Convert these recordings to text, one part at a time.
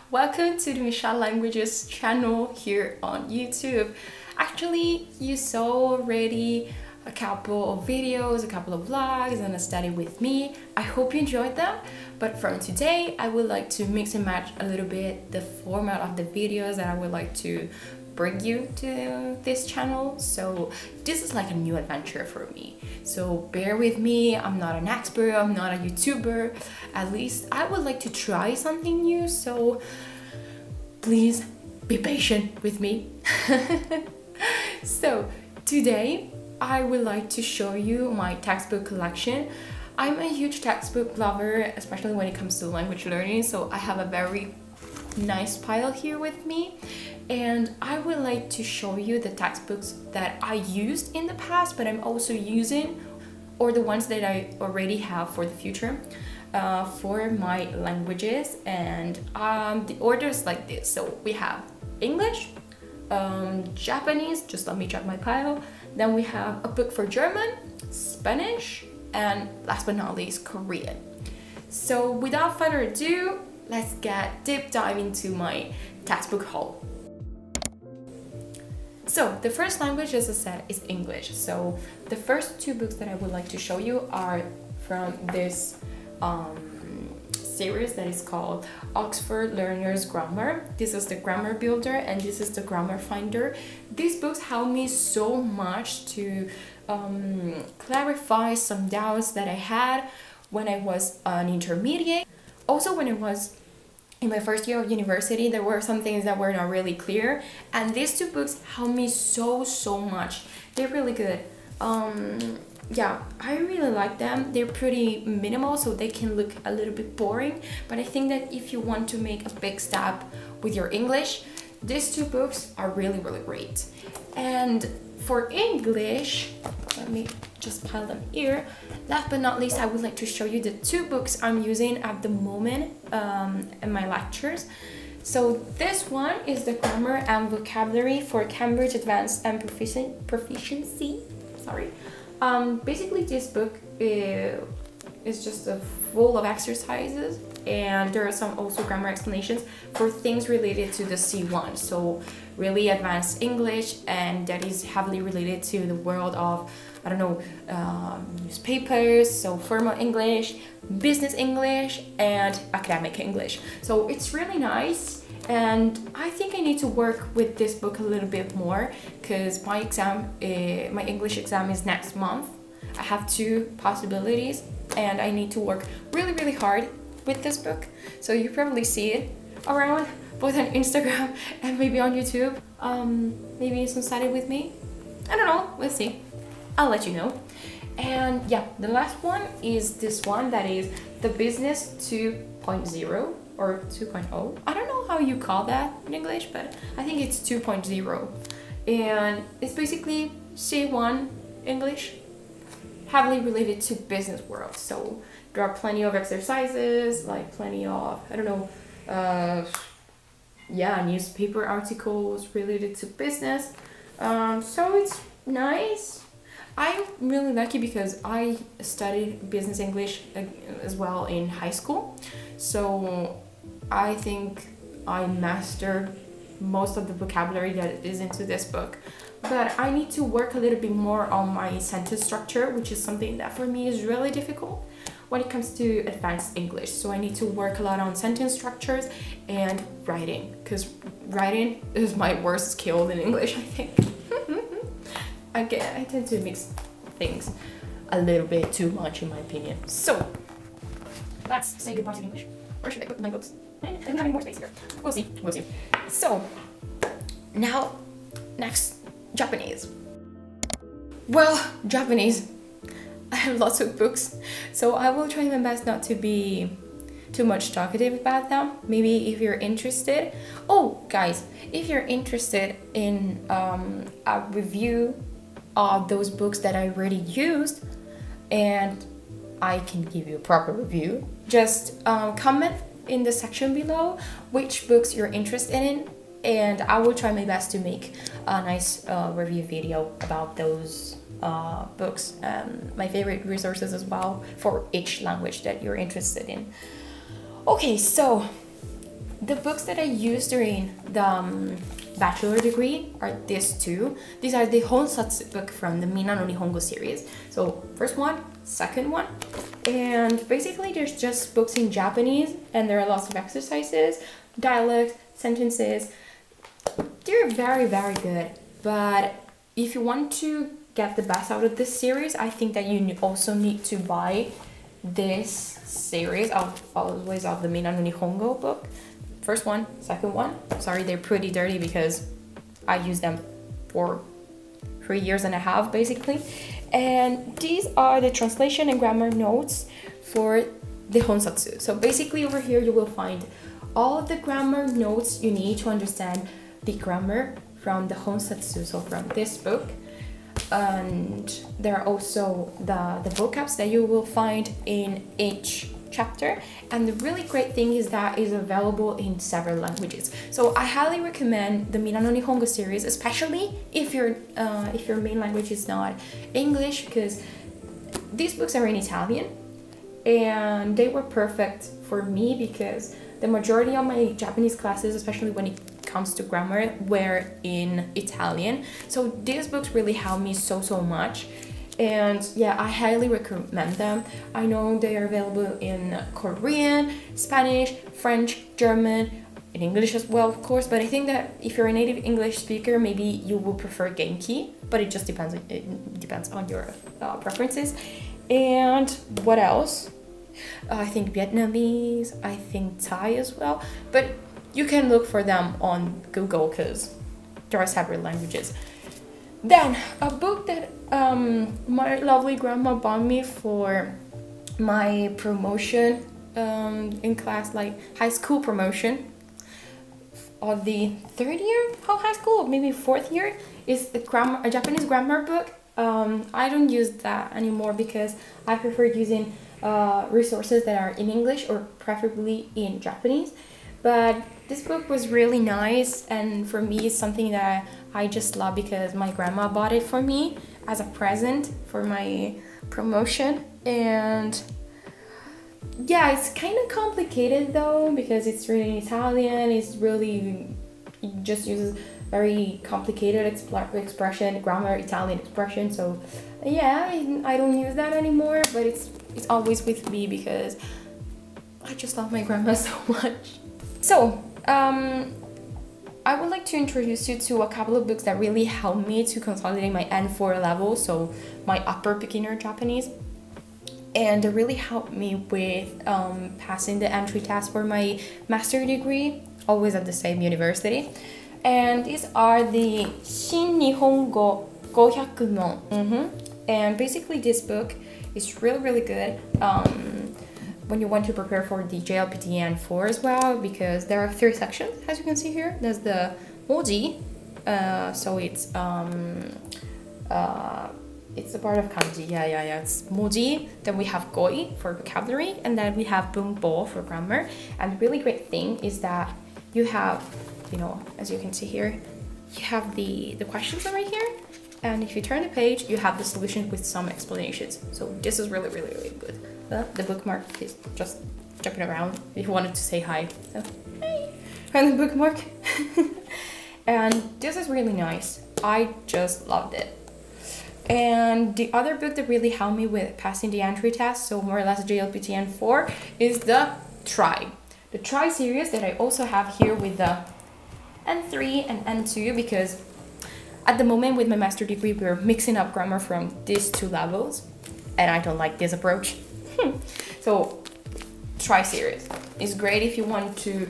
Welcome to the Michelle Languages channel here on YouTube. Actually, you saw already a couple of videos, a couple of vlogs and a study with me. I hope you enjoyed them, but from today I would like to mix and match a little bit the format of the videos that I would like to bring you to this channel. So this is like a new adventure for me, so bear with me. I'm not an expert, I'm not a YouTuber. At least I would like to try something new, so please be patient with me. So today I would like to show you my textbook collection. I'm a huge textbook lover, especially when it comes to language learning, so I have a very nice pile here with me, and I would like to show you the textbooks that I used in the past but I'm also using, or the ones that I already have for the future for my languages. And the order is like this. So we have English, Japanese, just let me check my pile, then we have a book for German, Spanish, and last but not least, Korean. So without further ado, let's get deep dive into my textbook haul. So the first language, as I said, is English. So the first two books that I would like to show you are from this series that is called Oxford Learner's Grammar. This is the Grammar Builder and this is the Grammar Finder. These books help me so much to clarify some doubts that I had when I was an intermediate. Also, when I was in my first year of university, there were some things that were not really clear, and these two books helped me so much. They're really good. Yeah, I really like them. They're pretty minimal, so they can look a little bit boring, but I think that if you want to make a big step with your English, these two books are really great. And for English, let me just pile them here. Last but not least, I would like to show you the two books I'm using at the moment in my lectures. So this one is the Grammar and Vocabulary for Cambridge Advanced and Proficiency. Sorry. Basically, this book is just full of exercises, and there are some also grammar explanations for things related to the C1, so really advanced English, and that is heavily related to the world of, I don't know, newspapers, so formal English, business English, and academic English. So it's really nice, and I think I need to work with this book a little bit more because my exam, my English exam is next month. I have two possibilities and I need to work really hard with this book. So you probably see it around both on Instagram and maybe on YouTube. Maybe some study with me. I don't know, we'll see. I'll let you know. And yeah, the last one is this one that is the Business 2.0 or 2.0. I don't know how you call that in English, but I think it's 2.0. And it's basically C1 English, heavily related to business world. So there are plenty of exercises, like plenty of, I don't know, yeah, newspaper articles related to business. So it's nice. I'm really lucky because I studied business English as well in high school. So I think I mastered most of the vocabulary that is into this book. But I need to work a little bit more on my sentence structure, which is something that for me is really difficult when it comes to advanced English. So I need to work a lot on sentence structures and writing, because writing is my worst skill in English, I think. I tend to mix things a little bit too much in my opinion. So let's say goodbye to English. Where should I put my books? I don't have any more space here. We'll see. So now, next, Japanese. Well, Japanese, I have lots of books, so I will try my best not to be too much talkative about them. Maybe if you're interested. Oh, guys, if you're interested in a review of those books that I already used, and I can give you a proper review, just comment in the section below which books you're interested in, and I will try my best to make a nice review video about those books and my favorite resources as well for each language that you're interested in. Okay, so The books that I used during the bachelor degree are these two. These are the Honsatsu book from the Mina no Nihongo series. So first one, second one. And basically there's just books in Japanese, and there are lots of exercises, dialogues, sentences. They're very, very good. But if you want to get the best out of this series, I think that you also need to buy this series of always of the Mina no Nihongo book. First one, second one. Sorry, they're pretty dirty because I used them for 3.5 years basically. And these are the translation and grammar notes for the Honsatsu. So basically over here you will find all of the grammar notes you need to understand the grammar from the Honsatsu, so from this book. And there are also the vocabs that you will find in each chapter, and the really great thing is that it's available in several languages. So I highly recommend the Mina no Nihongo series, especially if your main language is not English, because these books are in Italian and they were perfect for me because the majority of my Japanese classes, especially when it comes to grammar, were in Italian. So these books really helped me so much. And yeah, I highly recommend them. I know they are available in Korean, Spanish, French, German, in English as well, of course. But I think that if you're a native English speaker, maybe you will prefer Genki. But it just depends. It depends on your preferences. And what else? I think Vietnamese. I think Thai as well. But you can look for them on Google because there are several languages. Then a book that my lovely grandma bought me for my promotion in class, like high school promotion of the 3rd year of high school, maybe 4th year, is a Japanese grammar book. I don't use that anymore because I prefer using resources that are in English or preferably in Japanese. But this book was really nice, and for me it's something that I just love because my grandma bought it for me as a present for my promotion. And yeah, it's kind of complicated though because it's written in Italian. It just uses very complicated expression, grammar, Italian expression. So yeah, I don't use that anymore, but it's always with me because I just love my grandma so much. So I would like to introduce you to a couple of books that really helped me to consolidate my N4 level, so my upper beginner Japanese, and they really helped me with passing the entry test for my master degree, always at the same university. And these are the Shin Nihongo 500 mon. And basically this book is really good when you want to prepare for the JLPT N4 as well, because there are 3 sections, as you can see here. There's the moji, so it's a part of kanji. Yeah, it's moji. Then we have goi for vocabulary, and then we have bunbo for grammar. And the really great thing is that you have, as you can see here, you have the questions are right here, and if you turn the page, you have the solutions with some explanations. So this is really good. The bookmark is just jumping around if you wanted to say hi. So, hey! And the bookmark. And this is really nice. I just loved it. And the other book that really helped me with passing the entry test, so more or less JLPT N4, is the Try. The Try series that I also have here with the N3 and N2, because at the moment with my master degree, we're mixing up grammar from these 2 levels, and I don't like this approach. So Try series is great if you want to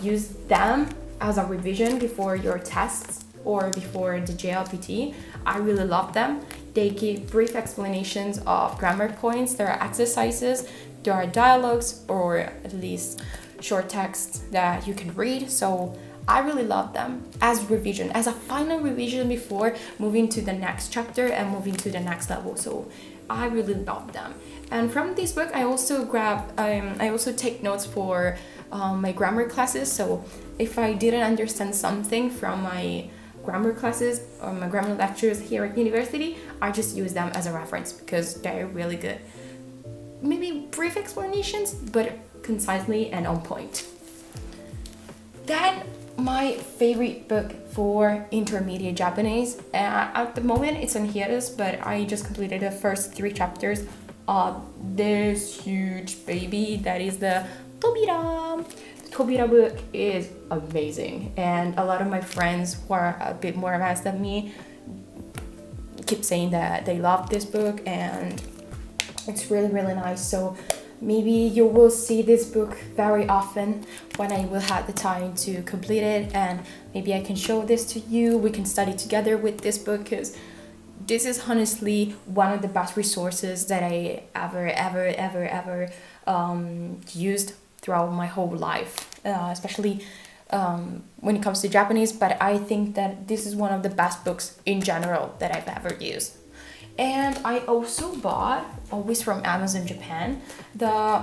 use them as a revision before your tests or before the JLPT. I really love them. They give brief explanations of grammar points. There are exercises, there are dialogues, or at least short texts that you can read. So I really love them as revision, as a final revision before moving to the next chapter and moving to the next level. So I really love them. And from this book, I also take notes for my grammar classes. So if I didn't understand something from my grammar classes or my grammar lectures here at university, I just use them as a reference because they're really good. Maybe brief explanations, but concisely and on point. Then my favorite book for intermediate Japanese, at the moment it's on hiatus, but I just completed the first 3 chapters of this huge baby that is the Tobira. The Tobira book is amazing, and a lot of my friends who are a bit more advanced than me keep saying that they love this book, and it's really, really nice. So maybe you will see this book very often when I will have the time to complete it, and maybe I can show this to you. We can study together with this book, because this is honestly one of the best resources that I ever used throughout my whole life, especially when it comes to Japanese. But I think that this is one of the best books in general that I've ever used. And I also bought, always from Amazon Japan, the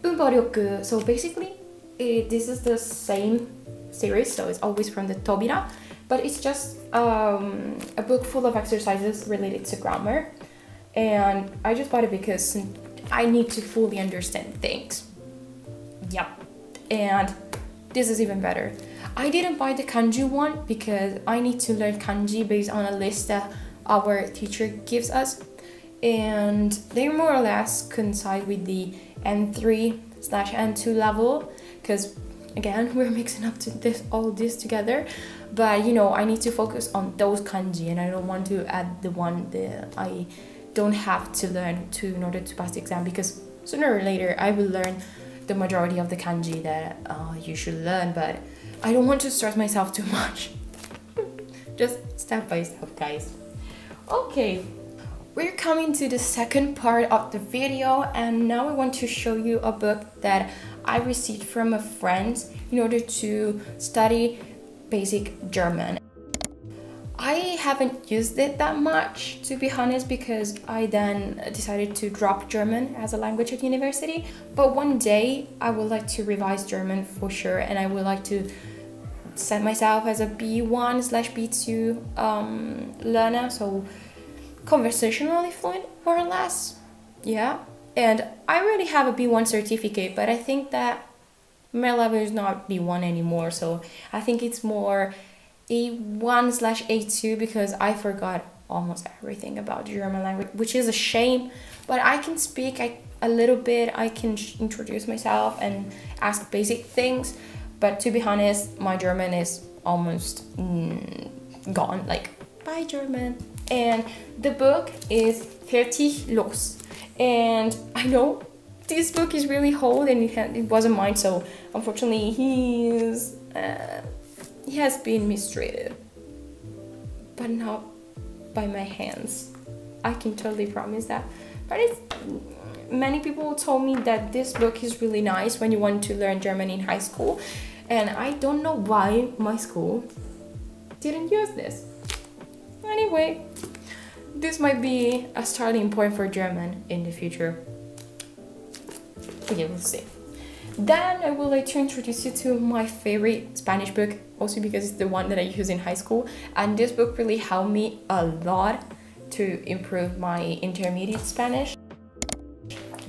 Unboryoku. So basically, this is the same series, so it's always from the Tobira, but it's just a book full of exercises related to grammar. And I just bought it because I need to fully understand things. Yep. And this is even better. I didn't buy the kanji one because I need to learn kanji based on a list that our teacher gives us, and they more or less coincide with the N3/N2 level, because again we're mixing up to all this together. But you know, I need to focus on those kanji, and I don't want to add the one that I don't have to learn in order to pass the exam, because sooner or later I will learn the majority of the kanji that you should learn, but I don't want to stress myself too much. Just step by step, guys. Okay, we're coming to the second part of the video, and now I want to show you a book that I received from a friend in order to study basic German. I haven't used it that much, to be honest, because I then decided to drop German as a language at university. But one day I would like to revise German for sure, and I would like to set myself as a B1/B2 learner, so conversationally fluent, more or less. Yeah, and I already have a B1 certificate, but I think that my level is not B1 anymore, so I think it's more A1/A2, because I forgot almost everything about the German language, which is a shame. But I can speak a little bit, I can introduce myself and ask basic things, but to be honest, my German is almost gone, like, bye German. And the book is Fertig los, and I know this book is really old and it wasn't mine, so unfortunately he has been mistreated, but not by my hands. I can totally promise that. But many people told me that this book is really nice when you want to learn German in high school, and I don't know why my school didn't use this. Anyway, this might be a starting point for German in the future. Okay, we'll see. Then I would like to introduce you to my favorite Spanish book, also because it's the one that I use in high school, and this book really helped me a lot to improve my intermediate Spanish.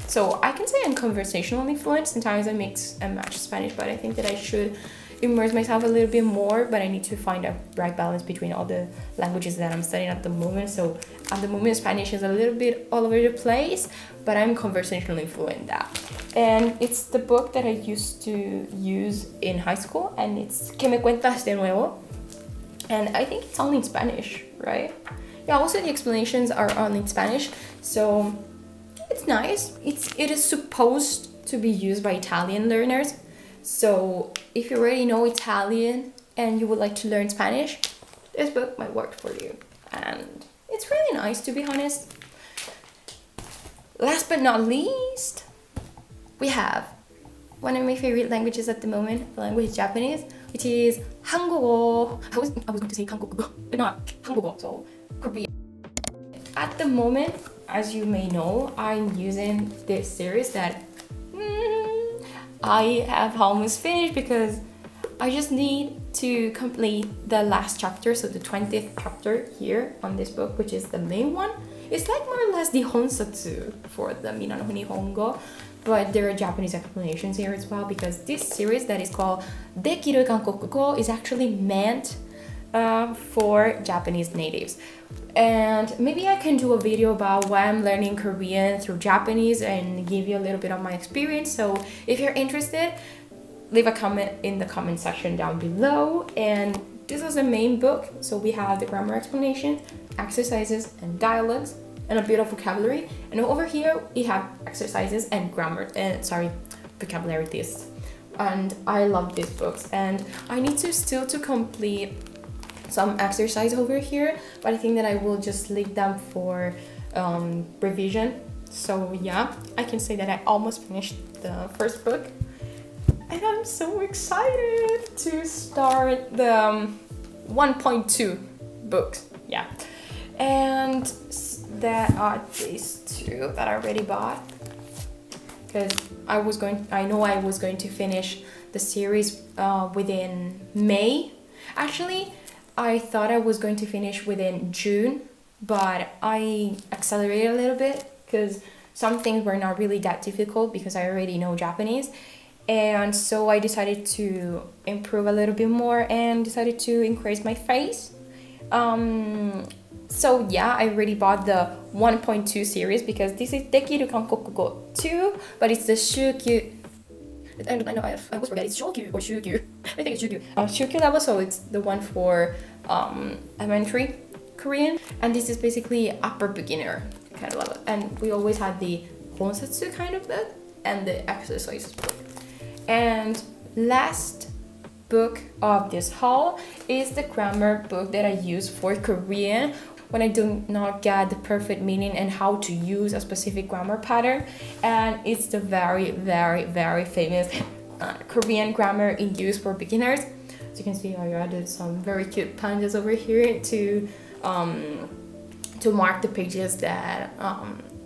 So I can say I'm conversationally fluent. Sometimes I mix and match Spanish, but I think that I should immerse myself a little bit more, but I need to find a right balance between all the languages that I'm studying at the moment. So at the moment Spanish is a little bit all over the place, but I'm conversationally fluent in that. And it's the book that I used to use in high school, and it's ¿Qué me cuentas de nuevo? And I think it's only in Spanish, right? Yeah, also the explanations are only in Spanish, so it's nice. It is supposed to be used by Italian learners. So if you already know Italian and you would like to learn Spanish, this book might work for you. And it's really nice, to be honest. Last but not least, we have one of my favorite languages at the moment, the language Japanese, which is 한국어. I was going to say 한국어, but not 한국어, so Korean. At the moment, as you may know, I'm using this series that I have almost finished, because I just need to complete the last chapter, so the 20th chapter here on this book, which is the main one. It's like more or less the Honsatsu for the Mina no Nihongo, but there are Japanese explanations here as well, because this series that is called Dekiru Kankokugo is actually meant for Japanese natives. And maybe I can do a video about why I'm learning Korean through Japanese and give you a little bit of my experience. So if you're interested, leave a comment in the comment section down below. And this is the main book. So we have the grammar explanation, exercises and dialogues, and a bit of vocabulary. And over here we have exercises and grammar, vocabulary lists. And I love these books, and I need to still complete some exercise over here, but I think that I will just leave them for revision. So yeah, I can say that I almost finished the first book, and I'm so excited to start the 1.2 books. Yeah, and that are these two that I already bought, because I know I was going to finish the series within May. Actually, I thought I was going to finish within June, but I accelerated a little bit because some things were not really that difficult because I already know Japanese. And so I decided to improve a little bit more and decided to increase my face. So yeah, I already bought the 1.2 series because this is Dekiru Kankokugo 2, but it's the Shukyu. I know I always forget, it's Shokyu or Shukyu. I think it's Shukyu. Shukyu level, so it's the one for elementary Korean. And this is basically upper beginner kind of level. And we always had the Honsatsu kind of book and the exercises book. And last book of this haul is the grammar book that I use for Korean when I do not get the perfect meaning and how to use a specific grammar pattern. And it's the very, very, very famous Korean grammar in use for beginners. As you can see, I added some very cute pandas over here to mark the pages that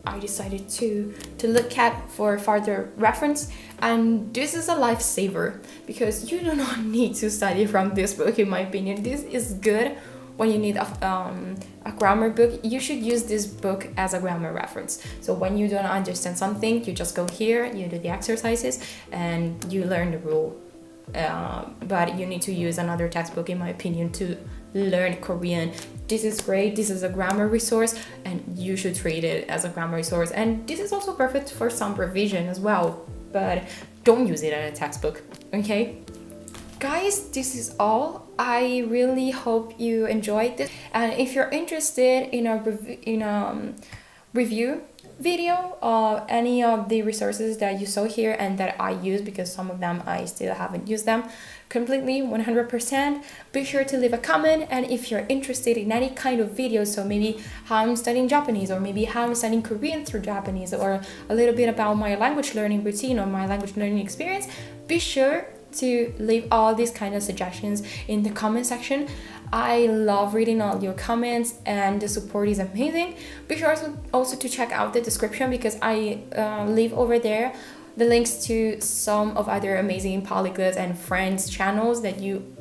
I decided to look at for further reference. And this is a lifesaver because you do not need to study from this book, in my opinion. This is good when you need a grammar book. You should use this book as a grammar reference. So when you don't understand something, you just go here, you do the exercises, and you learn the rule. But you need to use another textbook, in my opinion, to learn Korean. This is great. This is a grammar resource, and you should treat it as a grammar resource. And this is also perfect for some revision as well, but don't use it as a textbook, okay? Guys, this is all. I really hope you enjoyed this, and if you're interested in a review video of any of the resources that you saw here and that I use, because some of them I still haven't used them completely 100%, be sure to leave a comment. And if you're interested in any kind of video, so maybe how I'm studying Japanese, or maybe how I'm studying Korean through Japanese, or a little bit about my language learning routine or my language learning experience, be sure to leave all these kind of suggestions in the comment section. I love reading all your comments, and the support is amazing. Be sure also to check out the description, because I leave over there the links to some of other amazing polyglots and friends channels that you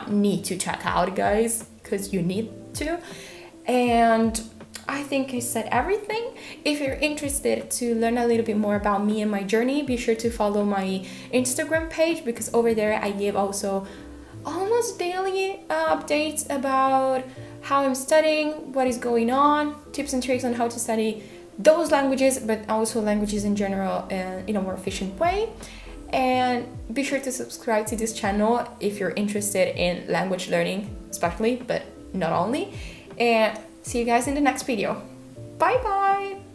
need to check out, guys, because you need to. And I think I said everything. If you're interested to learn a little bit more about me and my journey, be sure to follow my Instagram page, because over there I give also almost daily updates about how I'm studying, what is going on, tips and tricks on how to study those languages, but also languages in general in a more efficient way. And be sure to subscribe to this channel if you're interested in language learning especially, but not only. And see you guys in the next video. Bye bye!